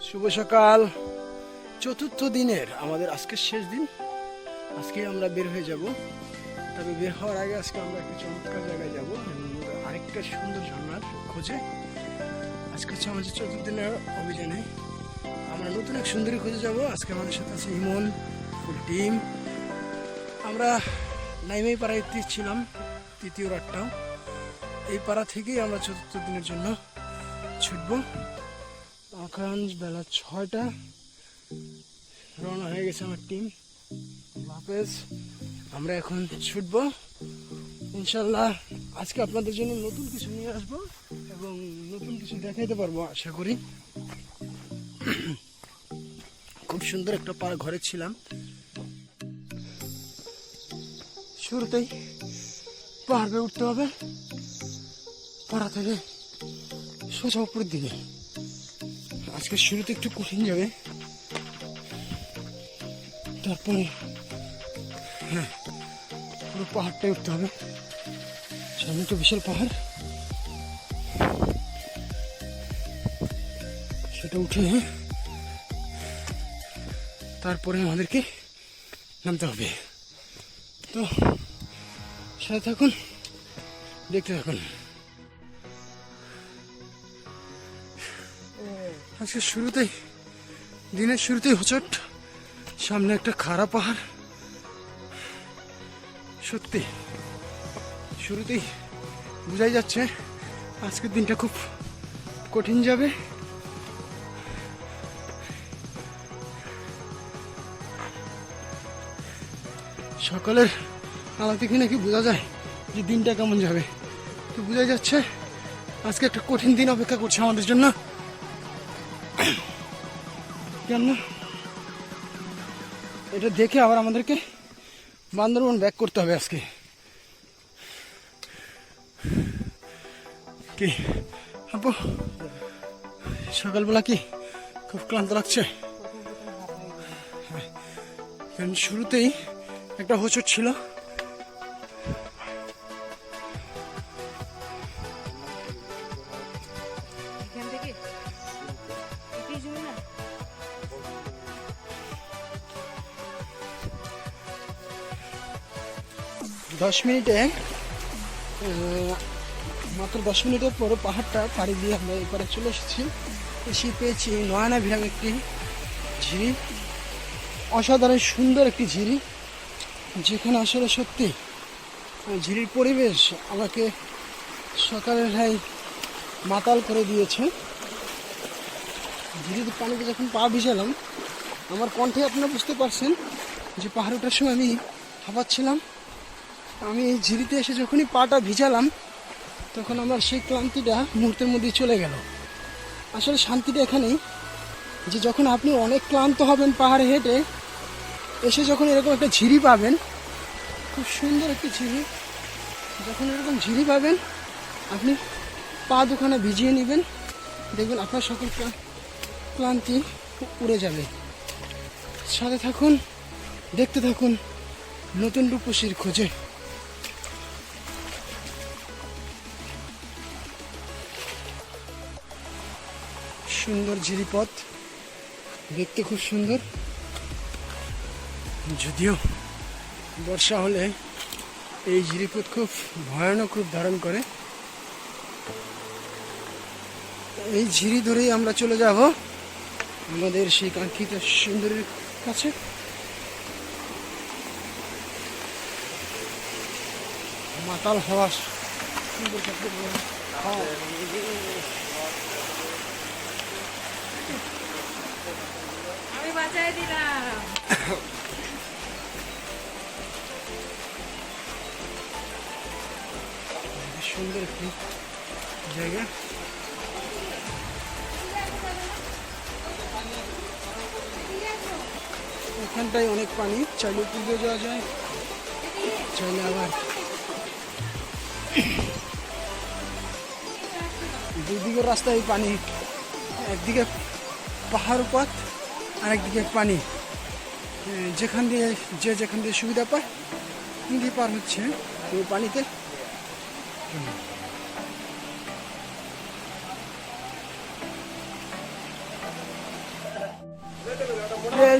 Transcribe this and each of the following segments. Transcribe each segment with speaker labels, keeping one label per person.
Speaker 1: শুভ সকাল। চতুর্থ দিনের আমাদের আজকে শেষ দিন। আজকে আমরা বের হয়ে যাব। তবে বের হওয়ার আগে আজকে আমরা একটা চমৎকার জায়গায় যাব এবং আরেকটা সুন্দর ঝর্ণার খোঁজে। আজকে হচ্ছে আমাদের চতুর্থ দিনের অভিযানে আমরা নতুন এক সুন্দরী খুঁজে যাব। আজকে আমাদের সাথে আছে ইমন, ফুল টিম। আমরা নাইমাই পাড়ায় ছিলাম তৃতীয় রাতটাও। এই পাড়া থেকেই আমরা চতুর্থ দিনের জন্য ছুটব। এখন বেলা 6টা, রওনা হয়ে গেছে আমার টিম। হাফেজ, আমরা এখন ছুটবো ইনশাল্লাহ। আজকে আপনাদের জন্য নতুন কিছু নিয়ে আসবো এবং নতুন কিছু দেখাইতে পারবো আশা করি। খুব সুন্দর একটা ঘরে ছিলাম। শুরুতেই পাহাড়ে উঠতে হবে, পাড়া থেকে সোজা উপরের দিকে। আজকে শুরুতে একটু কঠিন যাবে, তারপরে হ্যাঁ পুরো পাহাড়টাই উঠতে হবে। সামনে একটা বিশাল পাহাড়, সেটা উঠে তারপরে আমাদেরকে নামতে হবে। তো সাথে থাকুন, দেখতে থাকুন। আজকে শুরুতেই, দিনের শুরুতেই হোঁচট। সামনে একটা খাড়া পাহাড়। সত্যি শুরুতেই বোঝাই যাচ্ছে আজকের দিনটা খুব কঠিন যাবে। সকালের আলো থেকে নাকি বোঝা যায় যে দিনটা কেমন যাবে। তো বোঝাই যাচ্ছে আজকে একটা কঠিন দিন অপেক্ষা করছে আমাদের জন্য। কেন এটা দেখে আবার আমাদেরকে বান্দরবন ব্যাক করতে হবে আজকে। কি আপু, সকালবেলা কি খুব ক্লান্ত লাগছে? কারণ শুরুতেই একটা হোঁচট ছিল। মাত্র 10 মিনিটের পরে পাহাড়টা পাড়ি দিয়ে আমরা এপারে চলে এসেছি। এসে পেয়েছি নয়না ভিরাম একটি ঝিরি, অসাধারণ সুন্দর একটি ঝিরি, যেখানে আসলে সত্যি ঝিরির পরিবেশ আমাকে সকালের মাতাল করে দিয়েছে। ঝিরির পানিতে যখন পা ভিজালাম, আমার কণ্ঠে আপনারা বুঝতে পারছেন যে পাহাড় ওঠার সময় আমি হাঁপাচ্ছিলাম। আমি এই ঝিরিতে এসে যখনই পাটা ভিজালাম, তখন আমার সেই ক্লান্তিটা মুহূর্তের মধ্যে চলে গেল। আসলে শান্তিটা এখানেই যে যখন আপনি অনেক ক্লান্ত হবেন পাহাড়ে হেঁটে এসে, যখন এরকম একটা ঝিরি পাবেন, খুব সুন্দর একটি ঝিরি, যখন এরকম ঝিরি পাবেন আপনি পা দুখানা ভিজিয়ে নেবেন, দেখবেন আপনার সকল ক্লান্তি উড়ে যাবে। সাথে থাকুন, দেখতে থাকুন নতুন রূপসীর খোঁজে। সুন্দর ঝিরিপথ, দেখতে খুব সুন্দর। যদিও বর্ষা হলে এই ঝিরিপথ খুব ভয়ানক রূপ ধারণ করে। এই ঝিরি ধরেই আমরা চলে যাব আমাদের সেই কাঙ্ক্ষিত সুন্দরীর কাছে। মাতাল হওয়া সুন্দর
Speaker 2: আমি বাঁচাই দিলাম।
Speaker 1: সুন্দর একটি জায়গা। এখানটায় অনেক পানি, চাইলে পুজো যাওয়া যায়, চাইলে আবার দুদিকের রাস্তায় পানি, একদিকে পাহাড় পথ আর একদিকে পানি। যেখান দিয়ে সুবিধা পায় দিয়ে পার হচ্ছে এই পানিতে।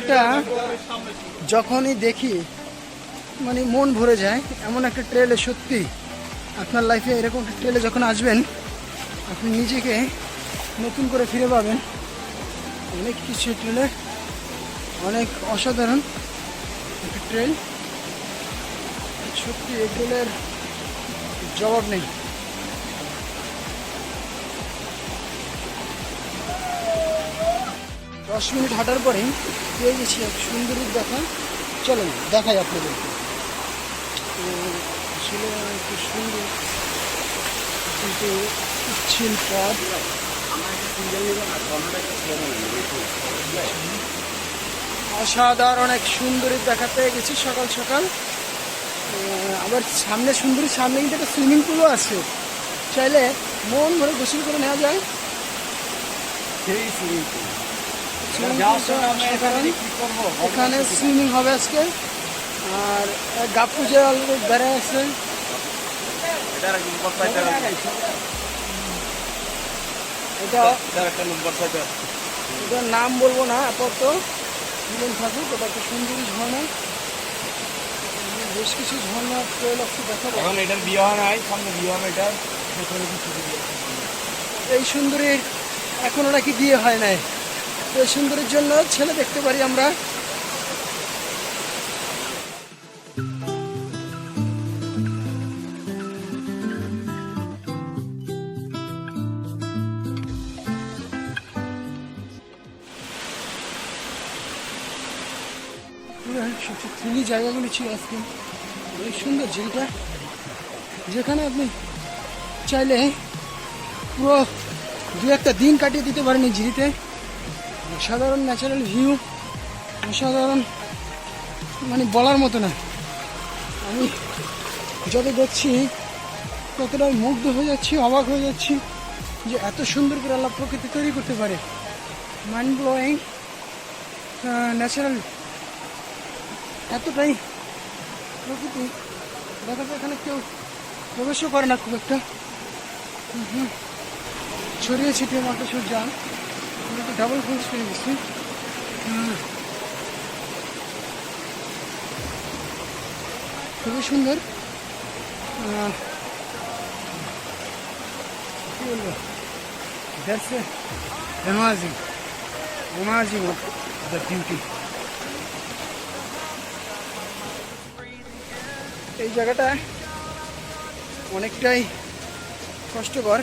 Speaker 1: ট্রেলটা যখনই দেখি মানে মন ভরে যায়। এমন একটা ট্রেলে সত্যি আপনার লাইফে এরকম একটা ট্রেলে যখন আসবেন আপনি নিজেকে নতুন করে ফিরে পাবেন। অনেক কিছু ট্রেলে, অনেক অসাধারণ একটা ট্রেল। সত্যি এই ট্রেলের জবাব নেই। দশ মিনিট হাঁটার পরেই পেয়ে গেছি এক সুন্দরীর দেখা। চলেন দেখাই আপনাদেরকে। আসলে খুব সুন্দর কিন্তু পিচ্ছিল পথ। অসাধারণ এক সুন্দরীর দেখা পেয়ে গেছি সকাল সকাল। আবার সামনে সুন্দরী, সামনে কিন্তু একটা সুইমিং পুলও আছে, চাইলে মন ভরে গোসল করে নেওয়া যায়। এখানে সুইমিং হবে আজকে। আর গাপ্পু যে অলরেডি বেড়ায় আছে। এটার নাম বলবো না আপাতত, থাকুক। এটা একটা সুন্দরী ঝর্ণা, বেশ কিছু ঝর্ণা ট্রেল আছে দেখাবো।
Speaker 3: এখন এটার বিয়ে হয় নাই, সামনে বিয়ে হবে। এটার
Speaker 1: এই সুন্দরীর এখনো নাকি বিয়ে হয় নাই। এই সুন্দরীর জন্য ছেলে দেখতে পারি আমরা। সবচেয়ে থ্রিলি জায়গাগুলি ছিল আজকে। অনেক সুন্দর ঝিলটা, যেখানে আপনি চাইলে পুরো দু একটা দিন কাটিয়ে দিতে পারেন এই ঝিলিতে। অসাধারণ ন্যাচারাল ভিউ, অসাধারণ, মানে বলার মতো না। আমি যত দেখছি ততটাই মুগ্ধ হয়ে যাচ্ছি, অবাক হয়ে যাচ্ছি যে এত সুন্দর করে আল্লাহ প্রকৃতি তৈরি করতে পারে। মাইন্ড ব্লোয়িং ন্যাচারাল, এতটাই প্রকৃতি। দেখা যায় এখানে কেউ প্রবেশও করে না খুব একটা, ছড়িয়ে ছিটিয়ে মাথা সব যান। ডাবল ফলস পেয়ে গেছি। খুবই সুন্দর। কি বলবো, that's amazing, amazing of the beauty. এই জায়গাটা অনেকটাই কষ্টকর।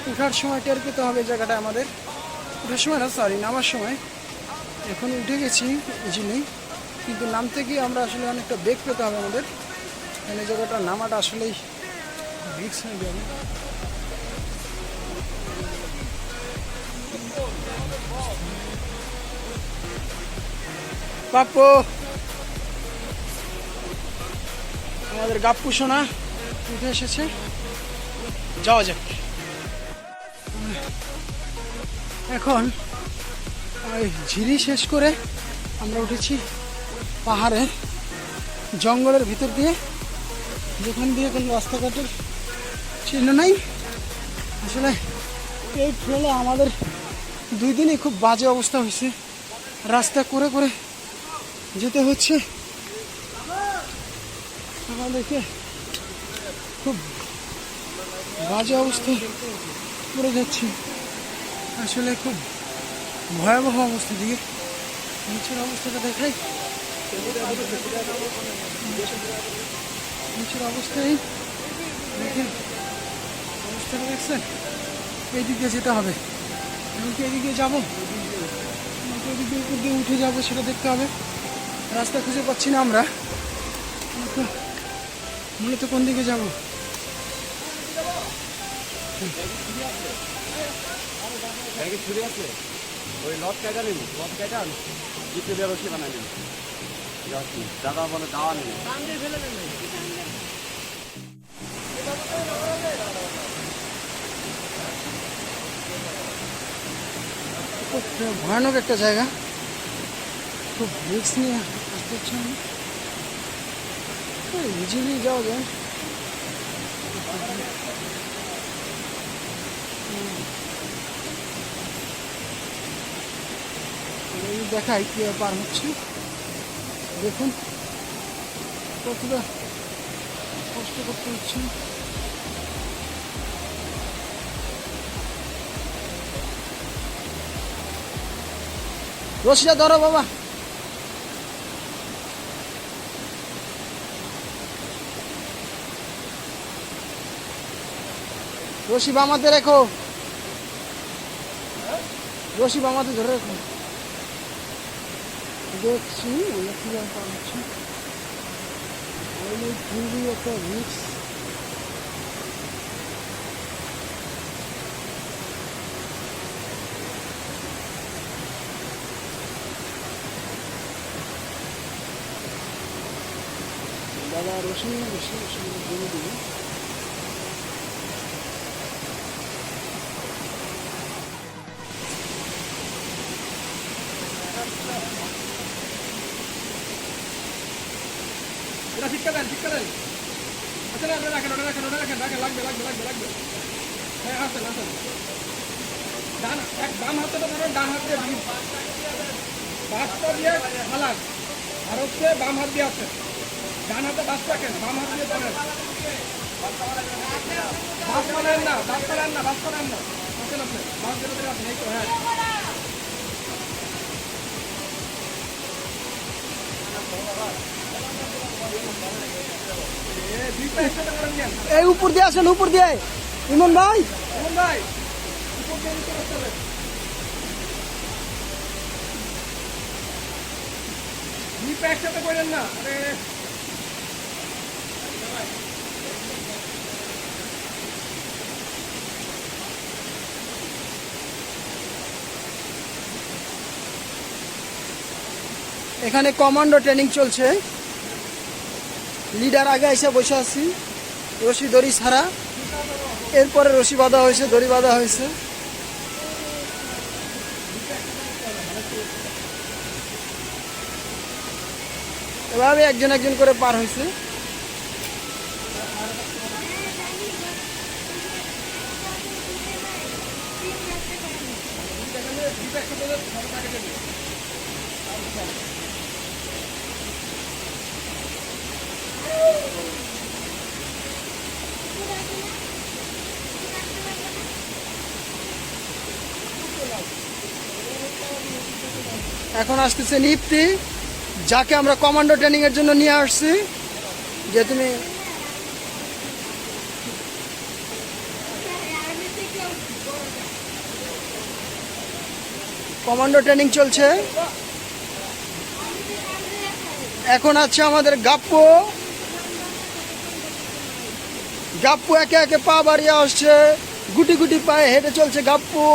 Speaker 1: উঠার সময় টের পেতে হবে জায়গাটা আমাদের। উঠার সময় না, সরি, নামার সময়। এখন উঠে গেছি ইজিলি, কিন্তু নামতে গিয়ে আমরা আসলে অনেকটা বেগ পেতে হবে আমাদের। এই জায়গাটা নামাটা আসলেই রিস্ক হয়ে যাবে। পাপ্পু, আমাদের গাপ্পু সোনা উঠে এসেছে, যাওয়া যাক। এখন ওই ঝিরি শেষ করে আমরা উঠেছি পাহাড়ে, জঙ্গলের ভিতর দিয়ে, যেখান দিয়ে কোনো রাস্তাঘাটের চিহ্ন নাই। আসলে এই ট্রেলে আমাদের 2 দিনই খুব বাজে অবস্থা হয়েছে। রাস্তা করে করে যেতে হচ্ছে আমাদেরকে, খুব বাজে অবস্থায় পড়ে যাচ্ছি। আসলে খুব ভয়াবহ অবস্থা দিয়ে নিচের অবস্থাটা দেখাই। নিচের অবস্থায় দেখেন, অবস্থাটা দেখছেন। এই দিক দিয়ে যেতে হবে। আমি কি এদিকে যাবো, এদিকে উপর দিয়ে উঠে যাবো সেটা দেখতে হবে। রাস্তা খুঁজে পাচ্ছি না আমরা, মূলত কোন দিকে যাবো।
Speaker 3: ছুরি আছে, ওই লট কাটা নিন, লট কাটা জিতে বেরোসি বানাই দিন। দাদা বলে দাওয়া নেই।
Speaker 1: ভয়ানক একটা জায়গা, খুব রিস্ক নিয়ে আসতে হচ্ছে। ইজিলি যাওয়া যায়। এই দেখাই কীভাবে পার হচ্ছে, দেখুন কতটা কষ্ট করতে হচ্ছে। রশিটা ধরো বাবা। রশি বামাতে রেখো, রশি বামাতে ধরে রেখো। দেখছি আমরা কীভাবে পার হচ্ছে। খুবই একটা রিক্স। দাদা রসুন বেশি জমে দিবে।
Speaker 4: এটা ঠিক করেন, ঠিক করেন। আচ্ছা না, ওটা রাখেন, ওটা রাখেন, ওটা রাখেন, রাখেন, লাগবে, লাগবে, লাগবে, লাগবে। হ্যাঁ, আসেন, আসেন। বাম হাতটা ধরেন, ডান হাত দিয়ে বাসটা দিয়ে ফালান। আর হচ্ছে বাম হাত দিয়ে আসেন। ডান হাতে বাস রাখেন, বাম হাত দিয়ে ধরেন। বাস পালেন না, বাস পালেন না, বাস পালেন না। আসেন, আসেন, বাস ধরে আসেন, এই তো, হ্যাঁ।
Speaker 1: এই উপর দিয়ে আসেন, উপর দিয়ে ইমন ভাই।
Speaker 4: এমন ভাই, উপর দিয়ে নিচে বসতে হবে। দুইটা একসাথে করেন না, আরে
Speaker 1: এখানে কমান্ডো ট্রেনিং চলছে। লিডার আগে এসে বসে আছি, রশি দড়ি ছাড়া। এরপরে রশি বাঁধা হয়েছে, দড়ি বাঁধা হয়েছে। এভাবে একজন একজন করে পার হয়েছে। এখন আসতেছে নিপ্তি, যাকে আমরা কমান্ডো ট্রেনিং এর জন্য নিয়ে আসছি। যে তুমি কমান্ডো ট্রেনিং চলছে। এখন আছে আমাদের গাপ্পু। গাপ্পু একে একে পা বাড়িয়ে আসছে, গুটি গুটি পায়ে হেঁটে চলছে গাপ্পু।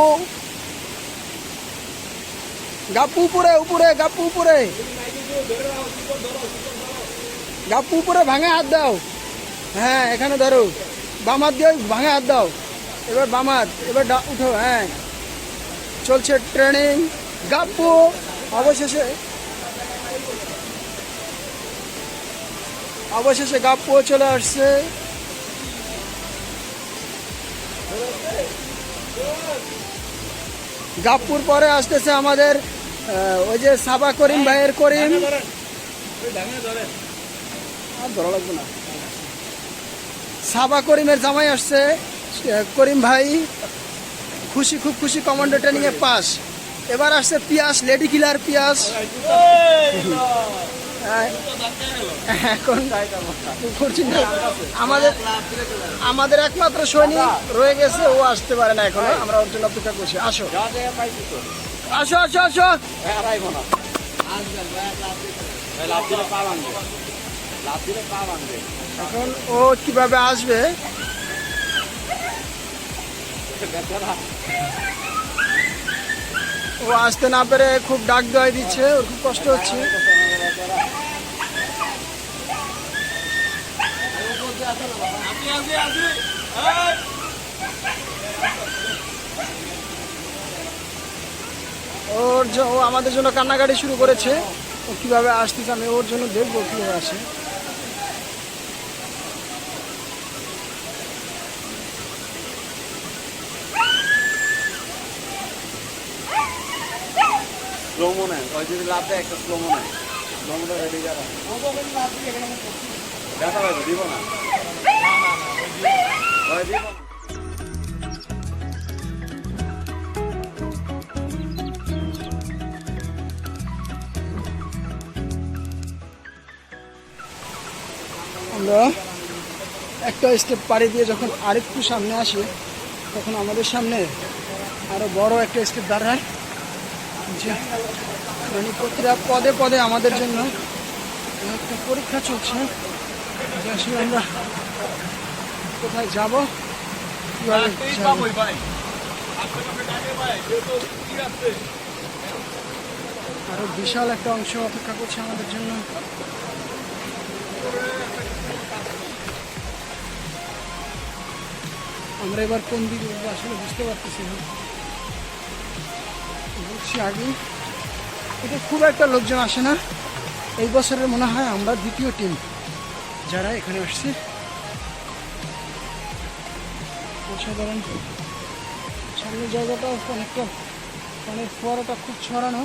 Speaker 1: গাপ্পু উপরে, উপরে গাপ্পু উপরে, গাপ্পু উপরে ভাঙে হাত দাও। হ্যাঁ, এখানে ধরো, বাম হাত দিয়ে ভাঙে হাত দাও। এবার বাম হাত, এবার উঠো। হ্যাঁ, চলছে ট্রেনিং। গাপ্পু অবশেষে অবশেষে গাপ্পু চলে আসছে। গাপ্পুর পরে আসতেছে আমাদের ওই যে সাবা করিম ভাইয়ের করিম। আর ধরা লাগবে না। সাবা করিমের জামাই আসছে, করিম ভাই খুশি, খুব খুশি, কমান্ডো ট্রেনিং এ পাস। এবার আসছে পিয়াস, লেডি কিলার পিয়াস। এখন আমাদের একমাত্র সৈনিক রয়ে গেছে, ও আসতে পারে না এখনো। আমরা ওর জন্য অপেক্ষা করছি। আসো আসো আসো আসো। এখন ও কিভাবে আসবে? ও আসতে না পেরে খুব ডাক দেওয়াই দিচ্ছে, ওর খুব কষ্ট হচ্ছে। ও আমাদের জন্য কান্নাকাটি শুরু করেছে। ও কিভাবে আসতেছে, আমি ওর জন্য দেখবো কিভাবে আসে।
Speaker 3: স্লো মনে ওই যদি লাভ দেয় একটা স্লো মনে স্লো মনে রেডি যারা দেখা পাবে দিব না ওই দিব না।
Speaker 1: আমরা একটা স্টেপ পাড়ি দিয়ে যখন আরেকটু সামনে আসি তখন আমাদের সামনে আরো বড় একটা স্টেপ দাঁড়ায়, যে মানে প্রতিটা পদে পদে আমাদের জন্য একটা পরীক্ষা চলছে, যে আসলে আমরা কোথায় যাব, কিভাবে যাবো। আরো বিশাল একটা অংশ অপেক্ষা করছে আমাদের জন্য। আমরা এবার কোন দিকে যাবো আসলে বুঝতে পারতেছি না। বুঝছি আগে এটা খুব একটা লোকজন আসে না, এই বছরের মনে হয় আমরা দ্বিতীয় টিম যারা এখানে আসছে। অসাধারণ সামনের জায়গাটা অনেকটা, মানে ফোয়ারাটা খুব ছড়ানো।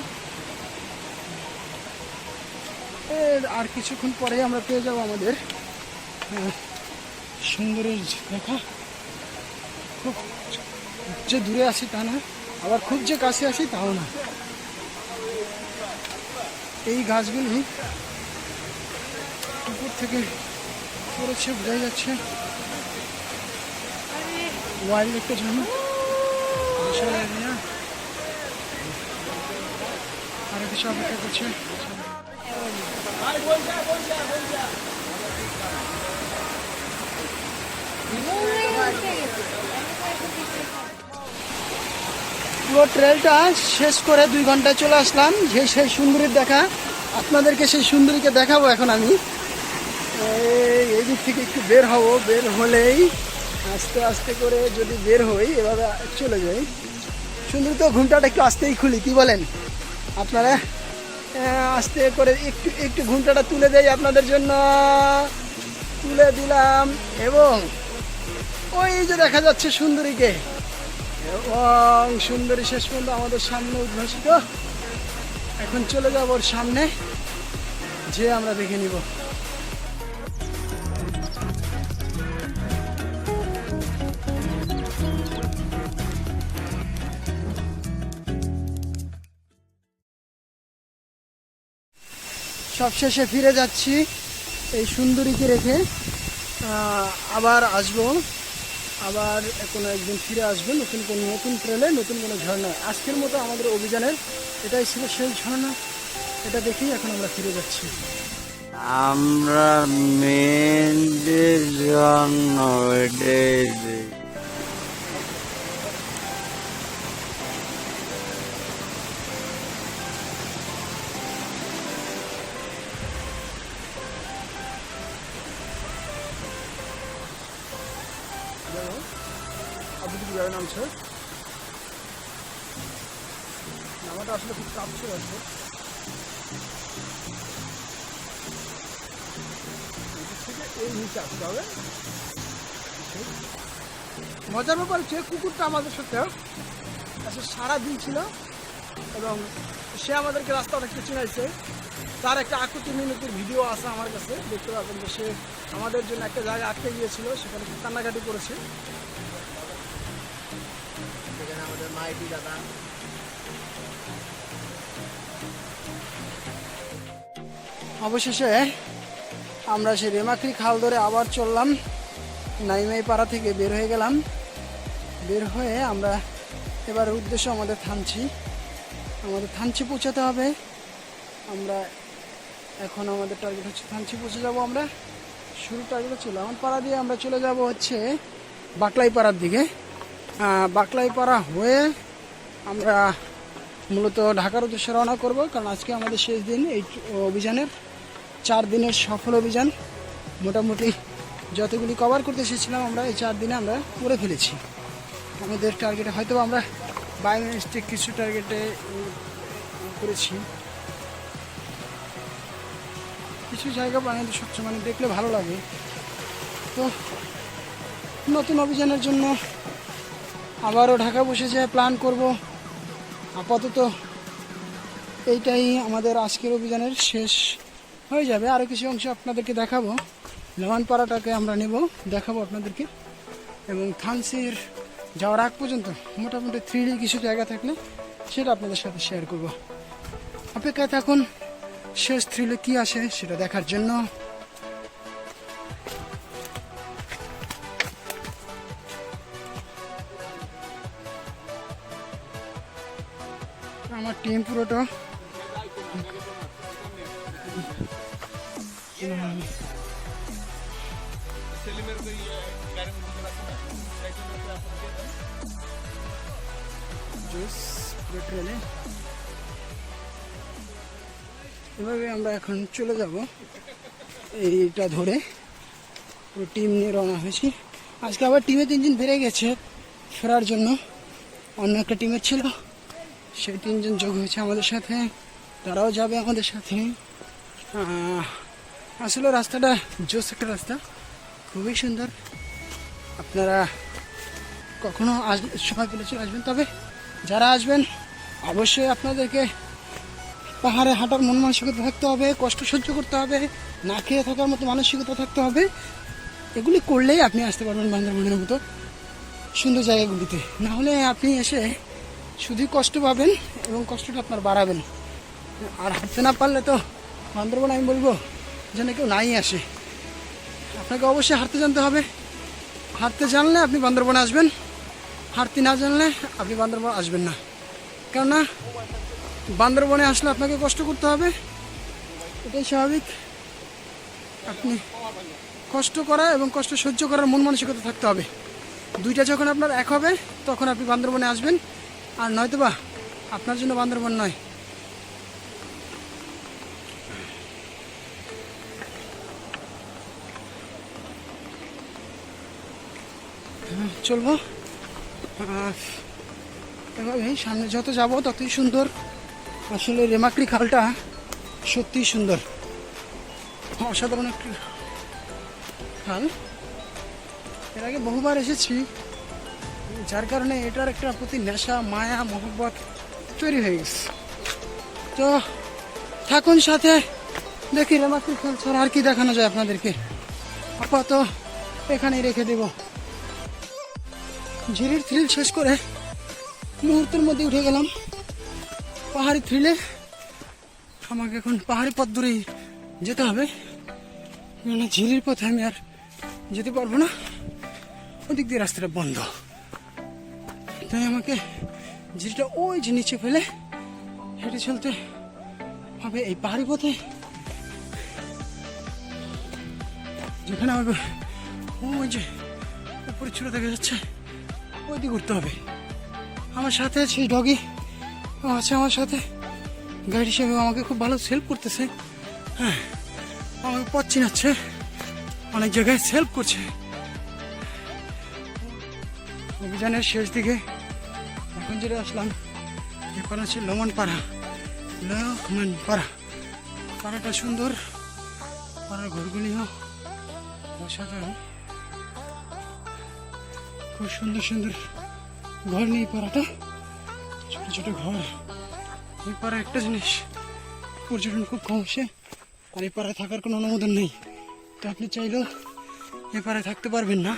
Speaker 1: আর কিছুক্ষণ পরেই আমরা পেয়ে যাবো আমাদের সুন্দরের দেখা। খুব যে দূরে আছি তা না, আবার খুব যে কাছে আছি তাও না। এই গাছগুলি উপর থেকে পড়েছে, বোঝা যাচ্ছে ওয়াইল্ড একটা ঝর্ণা, বিশাল এরিয়া। আরো কিছু অপেক্ষা করছে। পুরো ট্রেলটা শেষ করে 2 ঘন্টায় চলে আসলাম, যে সেই সুন্দরীর দেখা। আপনাদেরকে সেই সুন্দরীকে দেখাবো এখন আমি। এই দিক থেকে একটু বের হব, বের হলেই আস্তে আস্তে করে যদি বের হই এভাবে চলে যাই। সুন্দরী তো ঘুমটাটা একটু আস্তেই খুলি, কি বলেন আপনারা? আস্তে করে একটু একটু ঘুমটাটা তুলে দেই আপনাদের জন্য, তুলে দিলাম। এবং ওই যে দেখা যাচ্ছে সুন্দরীকে, এবং সুন্দরী শেষ পর্যন্ত আমাদের সামনে উদ্ভাসিত। এখন চলে যাব ওর সামনে, যে আমরা দেখে নিব। সবশেষে ফিরে যাচ্ছি এই সুন্দরীকে রেখে। আবার আসবো, আবার কোনো একদিন ফিরে আসবো নতুন কোনো নতুন ট্রেলে, নতুন কোনো ঝর্ণা। আজকের মতো আমাদের অভিযানের এটাই ছিল সেই ঝর্ণা, এটা দেখেই এখন আমরা ফিরে যাচ্ছি।
Speaker 5: আমরা মেয়েদের জন্য
Speaker 1: আপনি কি যাবেন নামছে? নামাটা আসলে খুব কাঁপছে আছে। এই নিচে আসতে হবে। মজার ব্যাপার হচ্ছে কুকুরটা আমাদের সাথে আচ্ছা সারাদিন ছিল, এবং সে আমাদেরকে রাস্তা অনেকটা চিনাইছে। তার একটা আকুতি মিনতির ভিডিও আছে আমার কাছে, দেখতে পাবেন যে সে আমাদের জন্য একটা জায়গায় আটকে গিয়েছিল, সেখানে কান্নাকাটি করেছে। সেখানে আমাদের মাইটি দাদা। অবশেষে আমরা সেই রেমাক্রি খাল ধরে আবার চললাম, নাইমাই পাড়া থেকে বের হয়ে গেলাম। বের হয়ে আমরা এবার উদ্দেশ্য আমাদের থানচি পৌঁছাতে হবে। আমরা এখন আমাদের টার্গেট হচ্ছে থানচি পৌঁছে যাব। আমরা শুরু টার্গেট হচ্ছে লামনপাড়া দিয়ে আমরা চলে যাব হচ্ছে বাকলাই পাড়ার দিকে। বাকলাই পাড়া হয়ে আমরা মূলত ঢাকার উদ্দেশ্যে রওনা করব, কারণ আজকে আমাদের শেষ দিন এই অভিযানের। 4 দিনের সফল অভিযান, মোটামুটি যতগুলি কভার করতে এসেছিলাম আমরা এই 4 দিনে আমরা করে ফেলেছি। আমাদের টার্গেটে হয়তো আমরা বাই মিস্টেক কিছু টার্গেটে করেছি, কিছু জায়গা বানাতে সবচেয়ে মানে দেখলে ভালো লাগে। তো নতুন অভিযানের জন্য আবারও ঢাকা বসে যায় প্ল্যান করব। আপাতত এইটাই আমাদের আজকের অভিযানের শেষ হয়ে যাবে। আরও কিছু অংশ আপনাদেরকে দেখাবো। লেমনপাড়াটাকে আমরা নেব, দেখাবো আপনাদেরকে। এবং থানসির যাওয়ার আগ পর্যন্ত মোটামুটি 3D কিছু জায়গা থাকলে সেটা আপনাদের সাথে শেয়ার করব। অপেক্ষায় থাকুন শেষ 3D কি আসে সেটা দেখার জন্য। আমার টিম পুরোটা ট্রেনে এভাবে আমরা এখন চলে যাব। এইটা ধরে পুরো টিম নিয়ে রওনা হয়েছি। আজকে আবার টিমে 3 জন বেড়ে গেছে ফেরার জন্য, অন্য একটা টিমের ছিল, সেই 3 জন যোগ হয়েছে আমাদের সাথে, তারাও যাবে আমাদের সাথে। আসলে রাস্তাটা জোস একটা রাস্তা, খুবই সুন্দর। আপনারা কখনো সময় পেলে চলে আসবেন। তবে যারা আসবেন অবশ্যই আপনাদেরকে পাহাড়ে হাঁটার মন মানসিকতা থাকতে হবে, কষ্ট সহ্য করতে হবে, না খেয়ে থাকার মতো মানসিকতা থাকতে হবে। এগুলি করলেই আপনি আসতে পারবেন বান্দরবনের মতো সুন্দর জায়গাগুলিতে। না হলে আপনি এসে শুধুই কষ্ট পাবেন এবং কষ্টটা আপনার বাড়াবেন। আর হাঁটতে না পারলে তো বান্দরবন আমি বলবো যেন কেউ নাই আসে। আপনাকে অবশ্যই হাঁটতে জানতে হবে। হাঁটতে জানলে আপনি বান্দরবনে আসবেন, হাঁটতে না জানলে আপনি বান্দরবন আসবেন না। কেননা বান্দরবনে আসলে আপনাকে কষ্ট করতে হবে, এটাই স্বাভাবিক। আপনি কষ্ট করা এবং কষ্ট সহ্য করার মন মানসিকতা থাকতে হবে। দুইটা যখন আপনার এক হবে তখন আপনি বান্দরবনে আসবেন। আর নয়তোবা আপনার জন্য বান্দরবন নয়। চলবো এভাবেই, সামনে যত যাব ততই সুন্দর। আসলে রেমাক্রি খালটা সত্যিই সুন্দর, অসাধারণ একটি খাল। এর আগে বহুবার এসেছি, যার কারণে এটার একটা প্রতি নেশা, মায়া, মহব্বত তৈরি হয়ে গেছে। তো থাকুন সাথে, দেখি রেমাক্রি খাল ছাড়া আর কি দেখানো যায় আপনাদেরকে। আপাতত এখানেই রেখে দেব। ঝিরির থ্রিল শেষ করে মুহূর্তের মধ্যে উঠে গেলাম পাহাড়ি থ্রিলে। আমাকে এখন পাহাড়ি পথ ধরেই যেতে হবে, কেননা ঝিরির পথে আমি আর যেতে পারবো না, ওদিক দিয়ে রাস্তাটা বন্ধ। তাই আমাকে ঝিরিটা ওই যে নিচে ফেলে হেঁটে চলতে হবে এই পাহাড়ি পথে, যেখানে আমাকে ওই যে উপরে ছোট দেখা যাচ্ছে ওই দিকে ঘুরতে হবে। আমার সাথে আছে ডগি আছে, আমার সাথে গাইড হিসেবে আমাকে খুব ভালো হেল্প করতেছে। হ্যাঁ, আমাকে পথ চিনাচ্ছে, অনেক জায়গায় হেল্প করছে। অভিযানের শেষ দিকে এখন যেটা আসলাম, এরপর আছে লেমনপাড়া। পাড়াটা সুন্দর, পাড়ার ঘরগুলিও অসাধারণ, খুব সুন্দর সুন্দর ঘর নেই পাড়াটা, ছোট ছোট ঘর। এই পাড়ায় একটা জিনিস, পর্যটন খুব কম আসে, আর এই পাড়ায় থাকার কোনো অনুমোদন নেই। তো আপনি চাইলেও এই পাড়ায় থাকতে পারবেন না,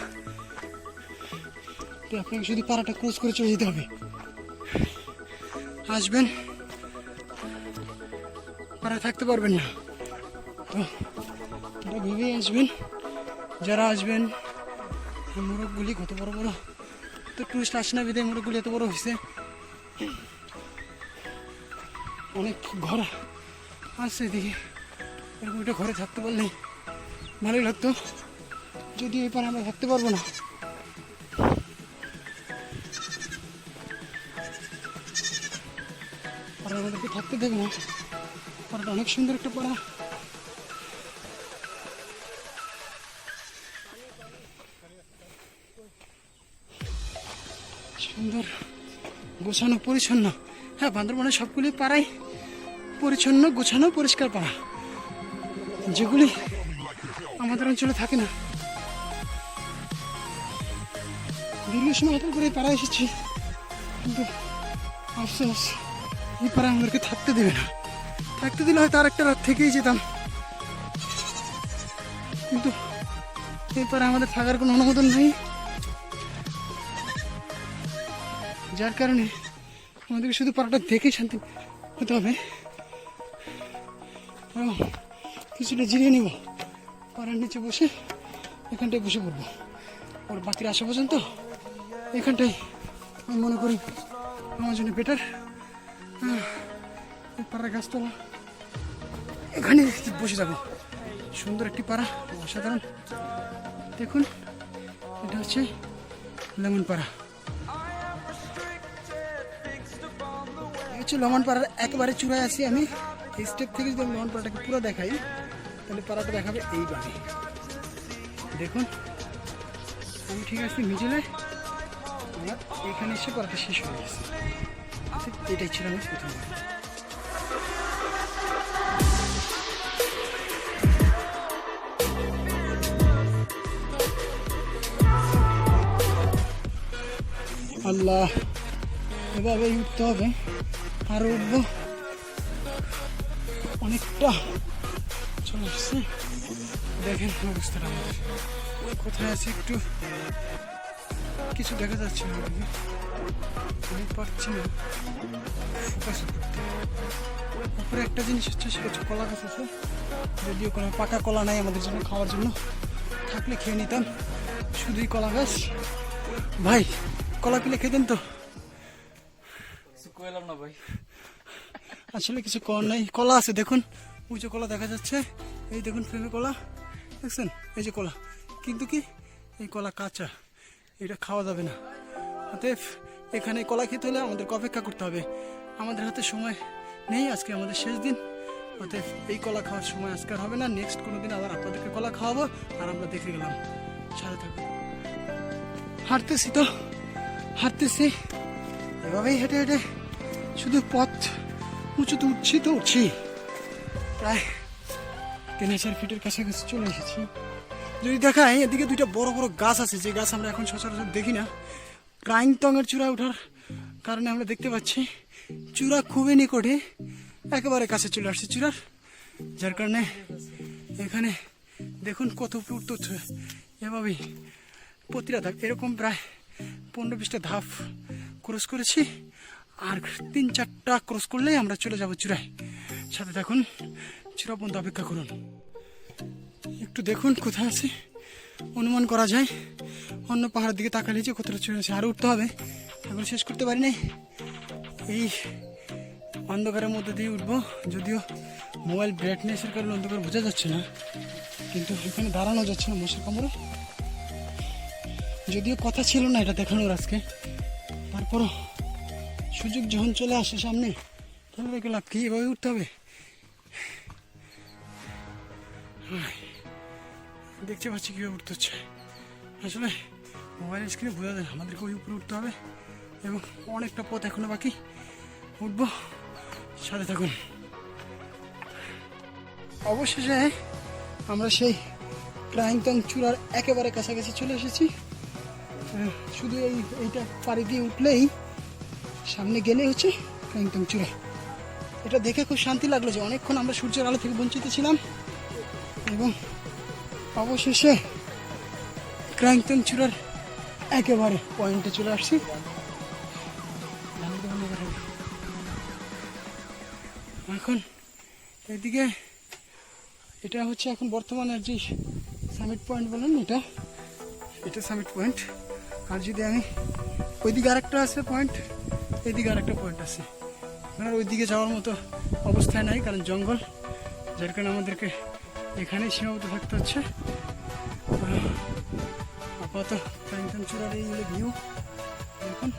Speaker 1: তো আপনাকে শুধু পাড়াটা ক্রস করে চলে যেতে হবে। আসবেন, পাড়ায় থাকতে পারবেন না, তো এটা ভেবেই আসবেন। যারা আসবেন, মোরগগুলি কত বড় বড়, তো টুরিস্ট আসে না বিদায় মোরগগুলি এত বড় হয়েছে। অনেক ঘর আছে এদিকে, এরকম একটা ঘরে থাকতে পারলে ভালোই লাগতো, যদি এই পারে আমরা থাকতে পারবো না। আর আমাদেরকে থাকতে দেবে না, পাড়াটা অনেক সুন্দর একটা পাড়া। সুন্দর গোছানো পরিচ্ছন্ন। হ্যাঁ, বান্দরবনের সবগুলি পাড়াই পরিচ্ছন্ন, গোছানো, পরিষ্কার পাড়া, যেগুলি আমাদের অঞ্চলে থাকে না। দীর্ঘ সময় হঠাৎ করে এই পাড়ায় এসেছি, কিন্তু আফসোস এই পাড়ায় আমাদেরকে থাকতে দেবে না। থাকতে দিলে হয়তো আরেকটা রাত থেকেই যেতাম, কিন্তু এরপরে আমাদের থাকার কোনো অনুমোদন নেই, যার কারণে আমাদেরকে শুধু পাড়াটা দেখেই শান্তি হতে হবে এবং কিছুটা জিরিয়ে নিব, পাড়ার নিচে বসে এখানটায় বসে পড়বো। ওর বাকির আসা পর্যন্ত এখানটাই আমি মনে করি আমার জন্য বেটার। পাড়ার গাছতলা এখানে বসে যাবো, সুন্দর একটি পাড়া, অসাধারণ। দেখুন এটা হচ্ছে লেমন পাড়া, হচ্ছে লেমন পাড়ার একেবারে চূড়ায় আছি আমি। এই স্টেপ থেকে যদি আমি লেমন পাড়াটাকে পুরো দেখাই তাহলে পাড়াটা দেখাবে এইভাবে। দেখুন আমি ঠিক আছি মিজেলে, আমার এখানে এসে পাড়াটা শেষ হয়ে গেছে। এটাই ছিল আমার প্রথম। আল্লাহ, এভাবেই উঠতে হবে, আরো উঠবো, অনেকটা চলে আসছে। দেখেন অবস্থাটা আমাদের, কোথায় আছে একটু কিছু দেখা যাচ্ছে না, আমি পারছি না ফোকাস করতে। উপরে একটা জিনিস হচ্ছে, সেটা হচ্ছে কলা গাছ আছে, যদিও কোনো পাকা কলা নাই আমাদের জন্য খাওয়ার জন্য, থাকলে খেয়ে নিতাম। শুধুই কলা গাছ, ভাই কলা পেলে খেতেন তো।
Speaker 5: না ভাই,
Speaker 1: আসলে কিছু কর নাই, কলা আছে দেখুন, ওই যে কলা দেখা যাচ্ছে, এই দেখুন ফ্রেমে কলা দেখছেন, এই যে কলা, কিন্তু কি এই কলা কাঁচা, এটা খাওয়া যাবে না। অতএব এখানে কলা খেতে হলে আমাদেরকে অপেক্ষা করতে হবে, আমাদের হাতে সময় নেই, আজকে আমাদের শেষ দিন। অতএব এই কলা খাওয়ার সময় আজকে আর হবে না, নেক্সট কোনো দিন আবার আপনাদেরকে কলা খাওয়াবো, আর আমরা দেখে গেলাম। সাথে থাকবো, হাঁটতেছি তো হাঁটতেছি, এভাবেই হেঁটে হেঁটে শুধু পথ উঁচুতে উঠছি তো উঠছি, প্রায় 3000 ফিটের কাছাকাছি চলে এসেছি। যদি দেখায় এদিকে দুইটা বড় বড় গাছ আছে, যে গাছ আমরা এখন সচরাচর দেখি না। ক্রাইংটংয়ের চূড়ায় ওঠার কারণে আমরা দেখতে পাচ্ছি চূড়া খুবই নিকটে, একেবারে কাছে চলে আসছে চূড়ার, যার কারণে এখানে দেখুন কত উপরে উঠতে হচ্ছে। এভাবেই প্রতিটা ধাপ এরকম প্রায় 15-20টা ধাপ ক্রস করেছি, আর 3-4টা ক্রস করলেই আমরা চলে যাব চূড়ায়। সাথে দেখুন, চূড়া পর্যন্ত অপেক্ষা করুন, একটু দেখুন কোথায় আছে, অনুমান করা যায় অন্য পাহাড়ের দিকে তাকালে যে কতটা চলে আছে। আরও উঠতে হবে, এখন শেষ করতে পারি নাই, এই অন্ধকারের মধ্যে দিয়ে উঠবো। যদিও মোবাইল ব্রাইটনেসের কারণে অন্ধকার বোঝা যাচ্ছে না, কিন্তু এখানে দাঁড়ানো যাচ্ছে না মশার কামড়ে। যদিও কথা ছিল না এটা দেখানোর আজকে, তারপরও সুযোগ যখন চলে আসে সামনে, তাহলে দেখে লাভ কি, এভাবে উঠতে হবে। দেখতে পাচ্ছি কীভাবে উঠতে হচ্ছে, আসলে মোবাইলের স্ক্রিনে বোঝা যায় না, আমাদেরকে ওই উপরে উঠতে হবে এবং অনেকটা পথ এখনো বাকি, উঠবো, সাথে থাকুন। অবশেষে আমরা সেই ক্রাইংটং চূড়ার একেবারে কাছাকাছি চলে এসেছি। শুধু এইটা পাড়ি দিয়ে উঠলেই সামনে গেলে হচ্ছে ক্রাইংটং চূড়া। এটা দেখে খুব শান্তি লাগলো যে অনেকক্ষণ আমরা সূর্যের আলো থেকে বঞ্চিত ছিলাম এবং অবশেষে ক্রাইংটং চূড়ার একেবারে পয়েন্টে চলে আসছি। এখন এদিকে এটা হচ্ছে এখন বর্তমানে যে সামিট পয়েন্ট বলেন, এটা সামিট পয়েন্ট। আর যদি আমি ওইদিকে আরেকটা আছে পয়েন্ট, এদিকে আরেকটা পয়েন্ট আছে, আপনার ওইদিকে যাওয়ার মতো অবস্থায় নাই, কারণ জঙ্গল, যার কারণে আমাদেরকে এখানেই সীমাবদ্ধ থাকতে হচ্ছে। আপাতত ক্রাইংটং চূড়ার এই ভিউ দেখুন।